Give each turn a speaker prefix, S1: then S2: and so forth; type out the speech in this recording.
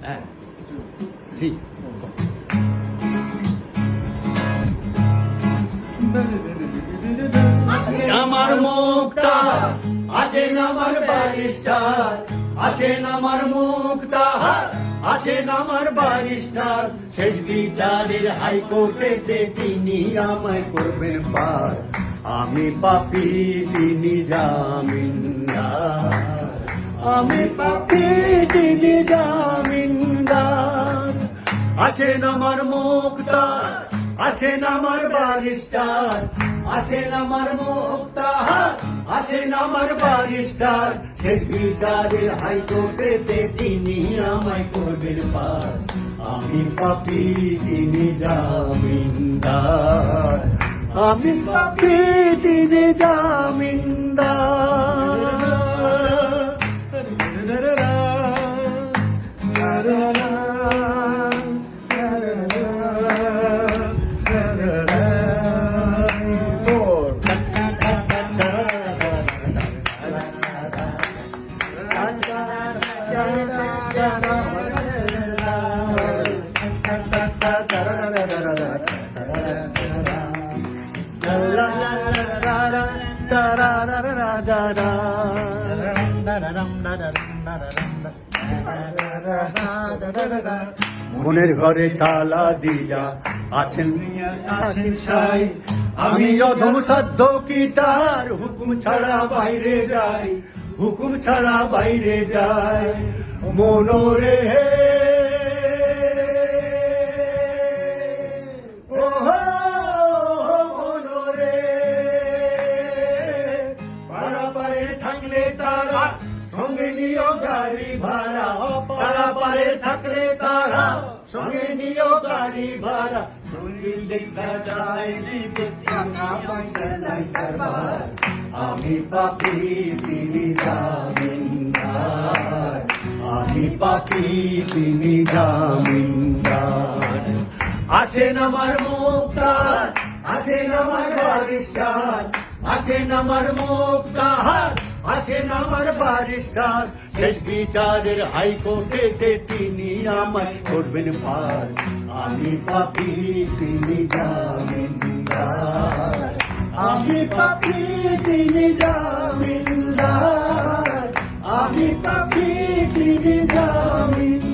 S1: হ্যাঁ জি আমার মুক্তা আছেন আমার ব্যারিস্টার, আছেন আমার মুক্তা আছেন আমার ব্যারিস্টার, শেষ বিচারের হাইকোর্টেতে তিনি আমায় করবেন পার। আমি পাপী তিনি জামিনদার, আমি পাপী তিনি জামিনদার। আছেন আমার মুক্তা আছেন আমার ব্যারিস্টার, আছেন আমার মুক্তা আছেন আমার ব্যারিস্টার, শেষ বিচারের হাইকোর্টেতে তিনি আমায় করবেন পার। আমি পাপী তিনি জামিনদার, আমি পাপী তিনি মনের ঘরে তালা দিয়া আছেন আছেন সাই, আমি অধম সাধ্য কি তার হুকুম ছাড়া বাইরে যাই, হুকুম ছাড়া বাইরে যাই। মনোরে পারাপারে থাকলে তারা সঙ্গে নিও গাড়ি ভাড়া, পারাপারে থাকলে তারা সঙ্গে নিও গাড়ি ভাড়া। শরীর দেখা যায় কারবার, আমি পাপী তিনি জামিনদার, আমি পাপী তিনি জামিনদার। আছেন আমার মুক্তা আছেন আমার ব্যারিস্টার, আছেন আমার মুক্তা আছেন আমার ব্যারিস্টার, শেষ বিচারের হাইকোর্টেতে তিনি আমায় করবেন পার। আমি পাপী তিনি জামিনদার, আমি পাপী তিনি জামিনদার, আমি পাপী তিনি জামিনদার।